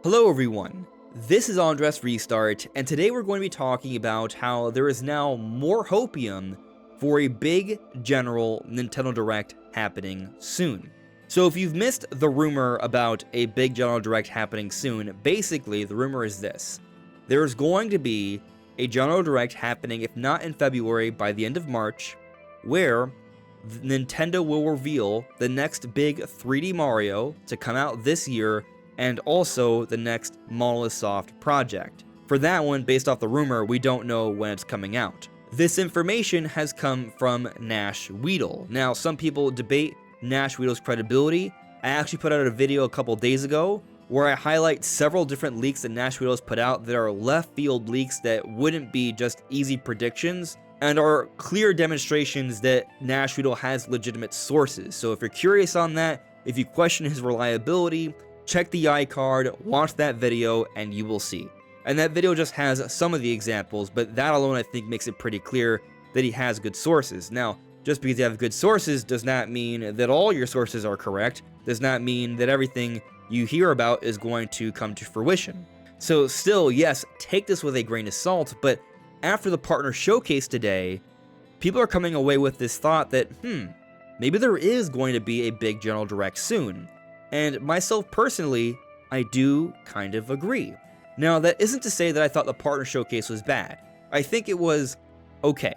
Hello everyone, this is AndresRestart, and today we're going to be talking about how there is now more Hopium for a big general Nintendo Direct happening soon. So if you've missed the rumor about a big general Direct happening soon, basically the rumor is this. There's going to be a general Direct happening, if not in February, by the end of March, where Nintendo will reveal the next big 3D Mario to come out this year, and also the next Monolith Soft project. For that one, based off the rumor, we don't know when it's coming out. This information has come from Nash Weedle. Now, some people debate Nash Weedle's credibility. I actually put out a video a couple days ago where I highlight several different leaks that Nash Weedle has put out that are left field leaks that wouldn't be just easy predictions and are clear demonstrations that Nash Weedle has legitimate sources. So if you're curious on that, if you question his reliability, check the iCard, watch that video, and you will see. And that video just has some of the examples, but that alone I think makes it pretty clear that he has good sources. Now, just because you have good sources does not mean that all your sources are correct, does not mean that everything you hear about is going to come to fruition. So still, yes, take this with a grain of salt, but after the partner showcase today, people are coming away with this thought that, maybe there is going to be a big general direct soon. And myself personally, I do kind of agree. Now, that isn't to say that I thought the partner showcase was bad. I think it was okay.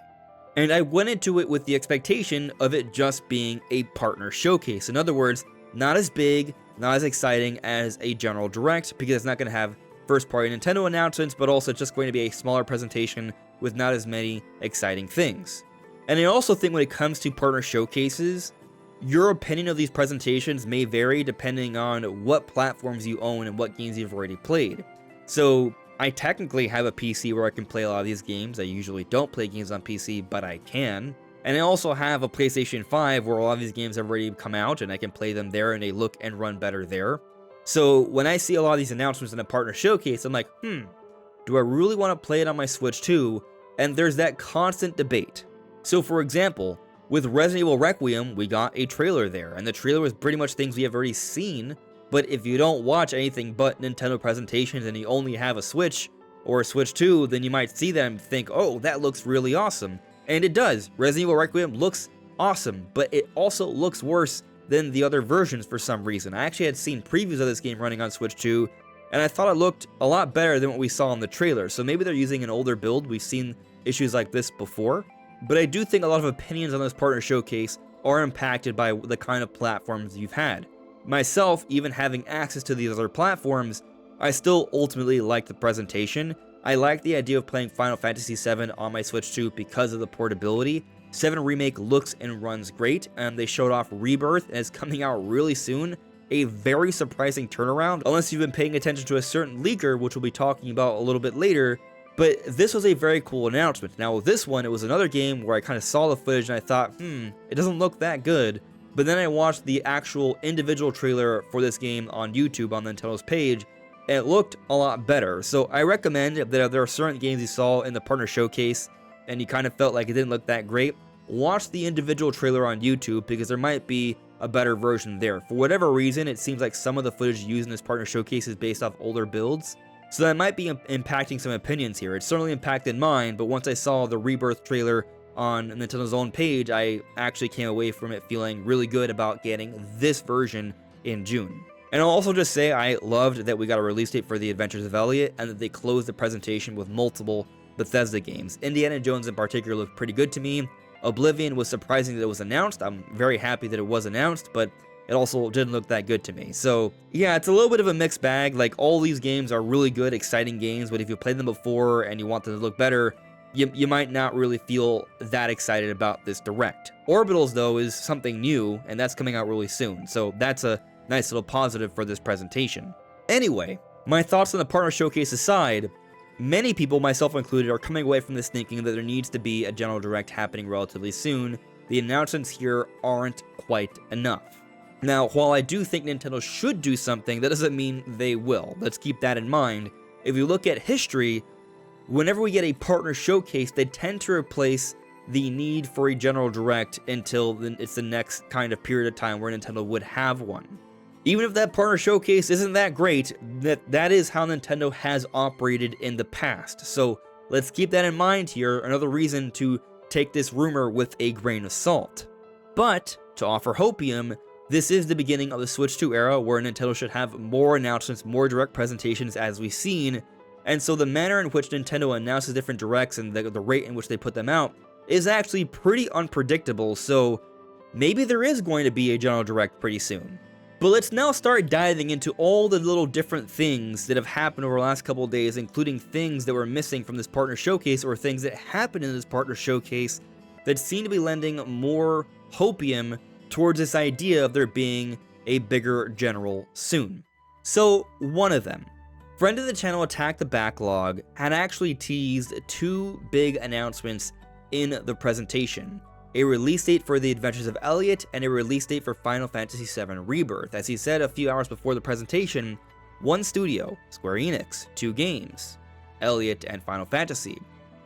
And I went into it with the expectation of it just being a partner showcase. In other words, not as big, not as exciting as a general direct, because it's not going to have first-party Nintendo announcements, but also just going to be a smaller presentation with not as many exciting things. And I also think when it comes to partner showcases, your opinion of these presentations may vary depending on what platforms you own and what games you've already played. So, I technically have a PC where I can play a lot of these games. I usually don't play games on PC, but I can. And I also have a PlayStation 5 where a lot of these games have already come out and I can play them there and they look and run better there. So, when I see a lot of these announcements in a partner showcase, I'm like, do I really want to play it on my Switch too? And there's that constant debate. So, for example, with Resident Evil Requiem, we got a trailer there, and the trailer was pretty much things we have already seen, but if you don't watch anything but Nintendo presentations and you only have a Switch, or a Switch 2, then you might see that and think, oh, that looks really awesome. And it does. Resident Evil Requiem looks awesome, but it also looks worse than the other versions for some reason. I actually had seen previews of this game running on Switch 2, and I thought it looked a lot better than what we saw in the trailer, so maybe they're using an older build. We've seen issues like this before. But I do think a lot of opinions on this partner showcase are impacted by the kind of platforms you've had. Myself, even having access to these other platforms, I still ultimately like the presentation. I like the idea of playing Final Fantasy VII on my Switch 2 because of the portability. 7 Remake looks and runs great, and they showed off Rebirth, and it's coming out really soon. A very surprising turnaround, unless you've been paying attention to a certain leaker, which we'll be talking about a little bit later. But this was a very cool announcement. Now with this one, it was another game where I kind of saw the footage and I thought, it doesn't look that good. But then I watched the actual individual trailer for this game on YouTube on Nintendo's page, and it looked a lot better. So I recommend that if there are certain games you saw in the partner showcase and you kind of felt like it didn't look that great, watch the individual trailer on YouTube because there might be a better version there. For whatever reason, it seems like some of the footage used in this partner showcase is based off older builds. So that might be impacting some opinions here. It certainly impacted mine, but once I saw the Rebirth trailer on Nintendo's own page, I actually came away from it feeling really good about getting this version in June. And I'll also just say I loved that we got a release date for The Adventures of Elliot and that they closed the presentation with multiple Bethesda games. Indiana Jones in particular looked pretty good to me. Oblivion was surprising that it was announced. I'm very happy that it was announced, but it also didn't look that good to me. So yeah, it's a little bit of a mixed bag. Like, all these games are really good, exciting games, but if you played them before and you want them to look better, you might not really feel that excited about this direct. Orbitals, though, is something new, and that's coming out really soon. So that's a nice little positive for this presentation. Anyway, my thoughts on the partner showcase aside, many people, myself included, are coming away from this thinking that there needs to be a general direct happening relatively soon. The announcements here aren't quite enough. Now, while I do think Nintendo should do something, that doesn't mean they will. Let's keep that in mind. If you look at history, whenever we get a partner showcase, they tend to replace the need for a general direct until it's the next kind of period of time where Nintendo would have one. Even if that partner showcase isn't that great, that is how Nintendo has operated in the past. So let's keep that in mind here, another reason to take this rumor with a grain of salt. But to offer Hopium, this is the beginning of the Switch 2 era where Nintendo should have more announcements, more direct presentations as we've seen, and so the manner in which Nintendo announces different directs and the rate in which they put them out is actually pretty unpredictable, so maybe there is going to be a general direct pretty soon. But let's now start diving into all the little different things that have happened over the last couple of days, including things that were missing from this partner showcase or things that happened in this partner showcase that seem to be lending more hopium towards this idea of there being a bigger general soon. So one of them, friend of the channel Attack the Backlog, had actually teased two big announcements in the presentation. A release date for The Adventures of Elliot, and a release date for Final Fantasy VII Rebirth. As he said a few hours before the presentation, one studio, Square Enix, 2 games, Elliot and Final Fantasy.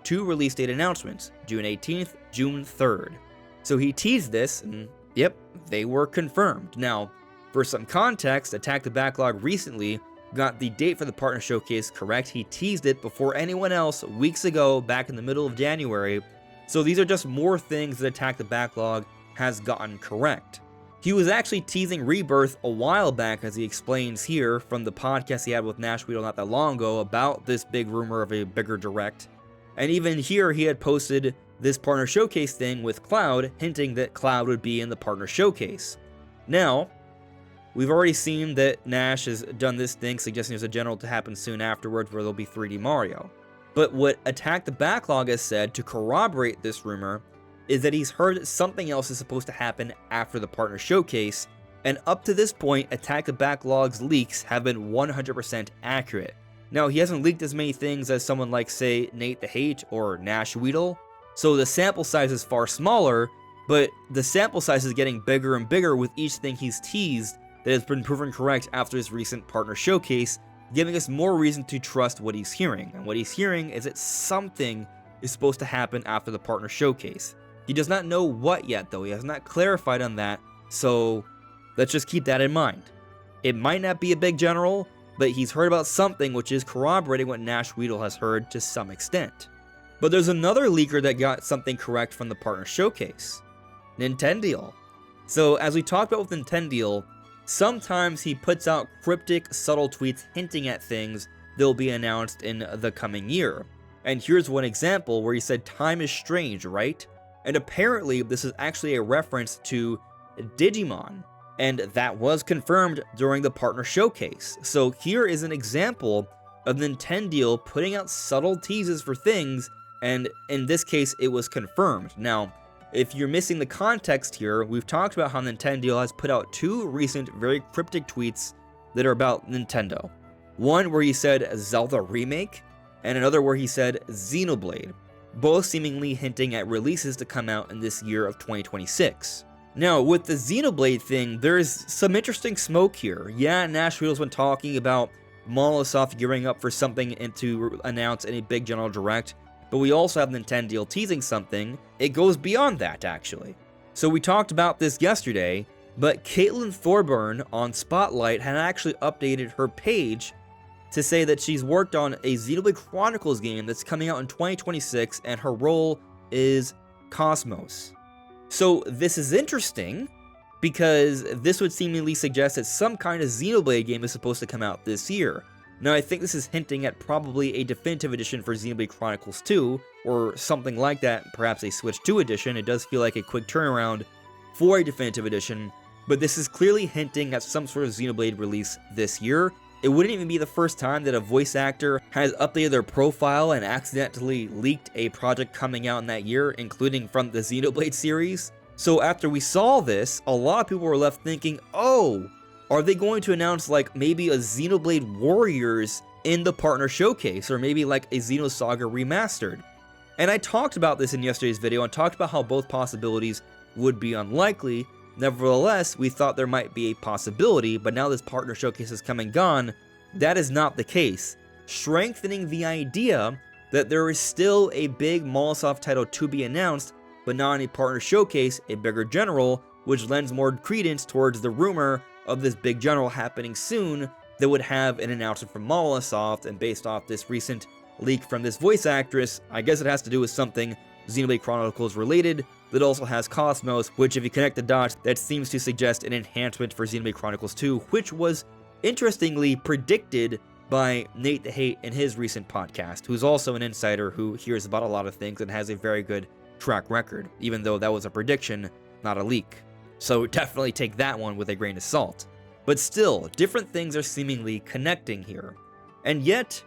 2 release date announcements, June 18th, June 3rd. So he teased this, and yep, they were confirmed. Now, for some context, Attack the Backlog recently got the date for the partner showcase correct. He teased it before anyone else weeks ago, back in the middle of January. So these are just more things that Attack the Backlog has gotten correct. He was actually teasing Rebirth a while back, as he explains here from the podcast he had with Nash Weedle not that long ago about this big rumor of a bigger direct. And even here he had posted this partner showcase thing with Cloud, hinting that Cloud would be in the partner showcase. Now, we've already seen that Nash has done this thing, suggesting there's a general to happen soon afterwards where there'll be 3D Mario. But what Attack the Backlog has said to corroborate this rumor is that he's heard that something else is supposed to happen after the partner showcase, and up to this point, Attack the Backlog's leaks have been 100% accurate. Now, he hasn't leaked as many things as someone like, say, Nate the Hate or Nash Weedle, so the sample size is far smaller, but the sample size is getting bigger and bigger with each thing he's teased that has been proven correct after his recent partner showcase, giving us more reason to trust what he's hearing. And what he's hearing is that something is supposed to happen after the partner showcase. He does not know what yet, though. He has not clarified on that, so let's just keep that in mind. It might not be a big general, but he's heard about something which is corroborating what Nash Weedle has heard to some extent. But there's another leaker that got something correct from the partner showcase. Nintendo. So as we talked about with Nintendo, sometimes he puts out cryptic, subtle tweets hinting at things that will be announced in the coming year. And here's one example where he said, "Time is strange, right?" And apparently this is actually a reference to Digimon. And that was confirmed during the partner showcase. So here is an example of Nintendo putting out subtle teases for things, and in this case it was confirmed. Now, if you're missing the context here, we've talked about how Nintendo has put out 2 recent very cryptic tweets that are about Nintendo. One where he said Zelda Remake, and another where he said Xenoblade, both seemingly hinting at releases to come out in this year of 2026. Now, with the Xenoblade thing, there's some interesting smoke here. Yeah, Nash Weedle's been talking about Monolith Soft gearing up for something to announce in a big general direct, but we also have Nintendo teasing something. It goes beyond that, actually. So we talked about this yesterday, but Caitlin Thorburn on Spotlight had actually updated her page to say that she's worked on a Xenoblade Chronicles game that's coming out in 2026, and her role is Cosmos. So this is interesting, because this would seemingly suggest that some kind of Xenoblade game is supposed to come out this year. Now, I think this is hinting at probably a definitive edition for Xenoblade Chronicles 2, or something like that, perhaps a Switch 2 edition. It does feel like a quick turnaround for a definitive edition, but this is clearly hinting at some sort of Xenoblade release this year. It wouldn't even be the first time that a voice actor has updated their profile and accidentally leaked a project coming out in that year, including from the Xenoblade series. So after we saw this, a lot of people were left thinking, oh, are they going to announce like maybe a Xenoblade Warriors in the partner showcase, or maybe like a Xenosaga remastered? And I talked about this in yesterday's video and talked about how both possibilities would be unlikely. Nevertheless, we thought there might be a possibility, but now this partner showcase has come and gone. That is not the case, strengthening the idea that there is still a big Monolith Soft title to be announced, but not in a partner showcase, a bigger general, which lends more credence towards the rumor of this big general happening soon that would have an announcement from Monolith Soft, and based off this recent leak from this voice actress, I guess it has to do with something Xenoblade Chronicles related that also has Cosmos, which if you connect the dots, that seems to suggest an enhancement for Xenoblade Chronicles 2, which was interestingly predicted by Nate the Hate in his recent podcast, who's also an insider who hears about a lot of things and has a very good track record, even though that was a prediction, not a leak. So definitely take that one with a grain of salt. But still, different things are seemingly connecting here. And yet,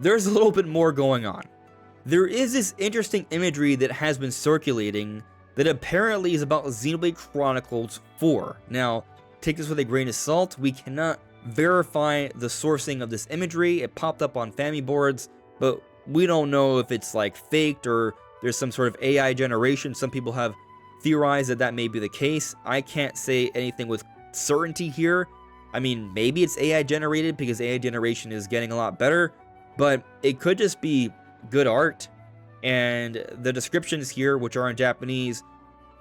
there's a little bit more going on. There is this interesting imagery that has been circulating that apparently is about Xenoblade Chronicles 4. Now, take this with a grain of salt, we cannot verify the sourcing of this imagery. It popped up on Fami boards, but we don't know if it's like faked or there's some sort of AI generation. Some people have theorized that that may be the case. I can't say anything with certainty here. I mean, maybe it's AI generated because AI generation is getting a lot better, but it could just be good art. And the descriptions here, which are in Japanese,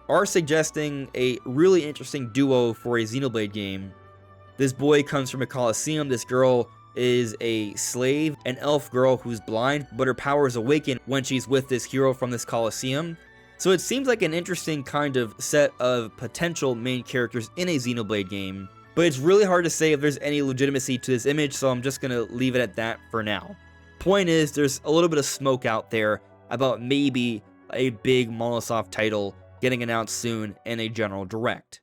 are suggesting a really interesting duo for a Xenoblade game. This boy comes from a coliseum. This girl is a slave, an elf girl who's blind, but her powers awaken when she's with this hero from this coliseum. So it seems like an interesting kind of set of potential main characters in a Xenoblade game, but it's really hard to say if there's any legitimacy to this image, so I'm just gonna leave it at that for now. Point is, there's a little bit of smoke out there about maybe a big Monolith Soft title getting announced soon in a general direct.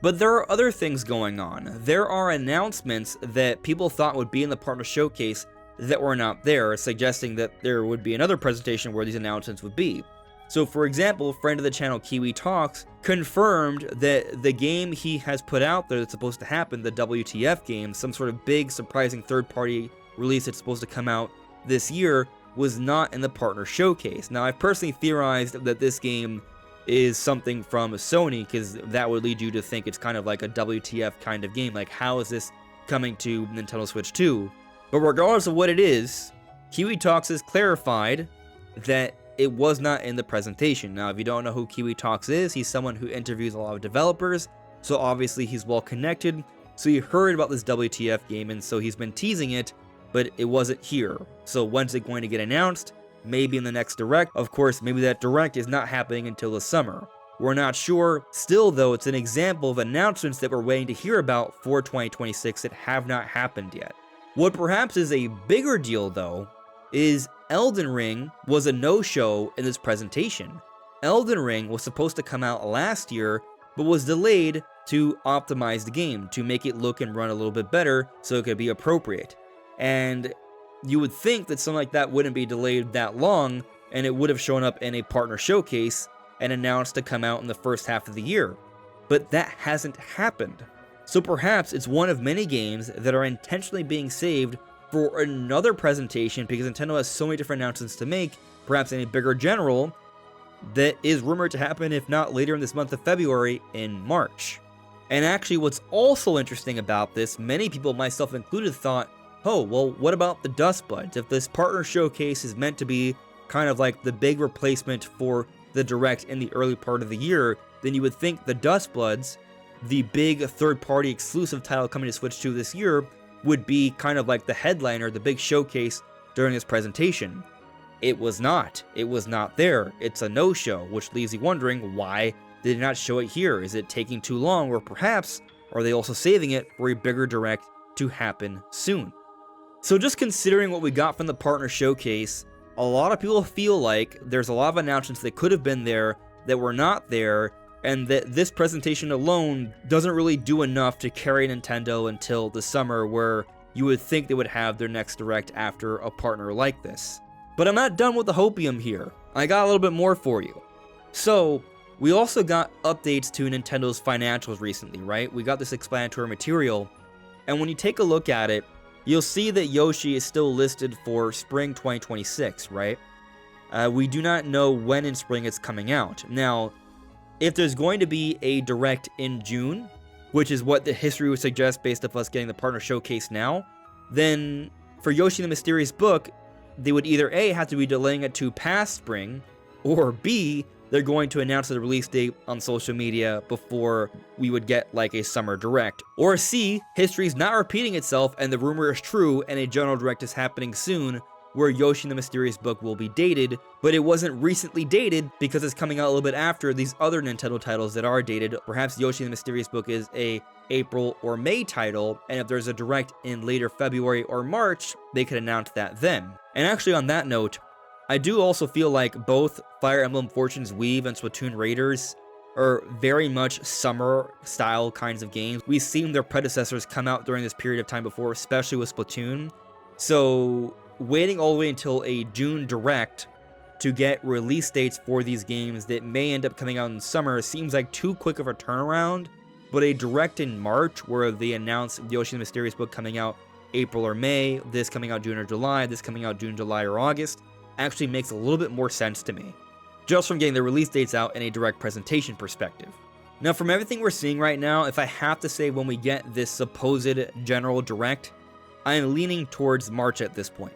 But there are other things going on. There are announcements that people thought would be in the partner showcase that were not there, suggesting that there would be another presentation where these announcements would be. So for example, friend of the channel Kiwi Talks confirmed that the game he has put out there that's supposed to happen, the WTF game, some sort of big surprising third-party release that's supposed to come out this year, was not in the partner showcase. Now I've personally theorized that this game is something from Sony, because that would lead you to think it's kind of like a WTF kind of game, like how is this coming to Nintendo Switch 2? But regardless of what it is, Kiwi Talks has clarified that it was not in the presentation. Now if you don't know who Kiwi Talks is, he's someone who interviews a lot of developers, so obviously he's well connected, so he heard about this WTF game and so he's been teasing it, but it wasn't here. So when's it going to get announced? Maybe in the next direct. Of course, maybe that direct is not happening until the summer. We're not sure. Still though, it's an example of announcements that we're waiting to hear about for 2026 that have not happened yet. What perhaps is a bigger deal though, is Elden Ring was a no-show in this presentation. Elden Ring was supposed to come out last year, but was delayed to optimize the game, to make it look and run a little bit better so it could be appropriate. And you would think that something like that wouldn't be delayed that long, and it would have shown up in a partner showcase and announced to come out in the first half of the year. But that hasn't happened. So perhaps it's one of many games that are intentionally being saved for another presentation because Nintendo has so many different announcements to make, perhaps in a bigger general, that is rumored to happen if not later in this month of February, in March. And actually what's also interesting about this, many people, myself included, thought, oh, well, what about the Dust Buds? If this partner showcase is meant to be kind of like the big replacement for the Direct in the early part of the year, then you would think the Dust Buds, the big third-party exclusive title coming to Switch 2 this year, would be kind of like the headliner, the big showcase during this presentation. It was not. It was not there. It's a no-show, which leaves you wondering, why did they not show it here? Is it taking too long, or perhaps are they also saving it for a bigger Direct to happen soon? So just considering what we got from the partner showcase, a lot of people feel like there's a lot of announcements that could have been there that were not there, and that this presentation alone doesn't really do enough to carry Nintendo until the summer, where you would think they would have their next Direct after a partner like this. But I'm not done with the Hopium here. I got a little bit more for you. So, we also got updates to Nintendo's financials recently, right? We got this explanatory material, and when you take a look at it, you'll see that Yoshi is still listed for spring 2026, right? We do not know when in spring it's coming out. Now, if there's going to be a Direct in June, which is what the history would suggest based off us getting the partner showcase now, then for Yoshi and the Mysterious Book, they would either A, have to be delaying it to past spring, or B, they're going to announce the release date on social media before we would get like a summer direct. Or C, history's not repeating itself and the rumor is true and a general direct is happening soon where Yoshi and the Mysterious Book will be dated, but it wasn't recently dated because it's coming out a little bit after these other Nintendo titles that are dated. Perhaps Yoshi and the Mysterious Book is a April or May title, and if there's a direct in later February or March, they could announce that then. And actually on that note, I do also feel like both Fire Emblem Fortune's Weave and Splatoon Raiders are very much summer-style kinds of games. We've seen their predecessors come out during this period of time before, especially with Splatoon. So waiting all the way until a June direct to get release dates for these games that may end up coming out in summer seems like too quick of a turnaround, but a direct in March where they announce Yoshi and the Mysterious Book coming out April or May, this coming out June or July, this coming out June, July, or August, actually makes a little bit more sense to me, just from getting the release dates out in a direct presentation perspective. Now, from everything we're seeing right now, if I have to say when we get this supposed general direct, I am leaning towards March at this point.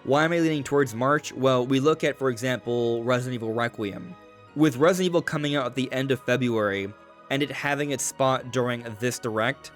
Why am I leaning towards March? Well, we look at, for example, Resident Evil Requiem. With Resident Evil coming out at the end of February, and it having its spot during this direct,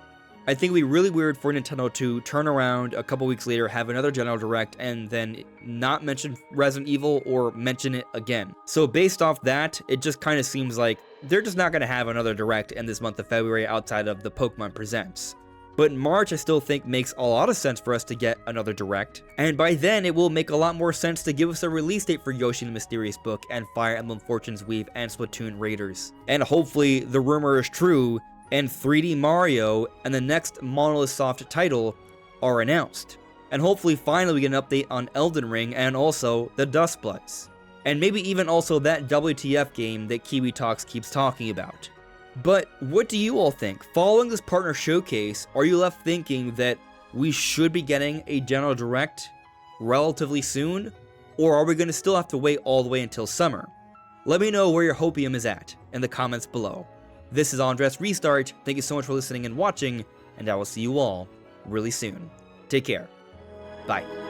I think it would be really weird for Nintendo to turn around a couple weeks later, have another general direct, and then not mention Resident Evil or mention it again. So based off that, it just kind of seems like they're just not going to have another direct in this month of February outside of the Pokemon Presents. But March I still think makes a lot of sense for us to get another direct, and by then it will make a lot more sense to give us a release date for Yoshi and the Mysterious Book and Fire Emblem Fortune's Weave and Splatoon Raiders. And hopefully the rumor is true and 3D Mario and the next Monolith Soft title are announced. And hopefully finally we get an update on Elden Ring and also the Dustbloods. And maybe even also that WTF game that Kiwi Talks keeps talking about. But what do you all think? Following this partner showcase, are you left thinking that we should be getting a general direct relatively soon? Or are we going to still have to wait all the way until summer? Let me know where your Hopium is at in the comments below. This is AndresRestart. Thank you so much for listening and watching, and I will see you all really soon. Take care. Bye.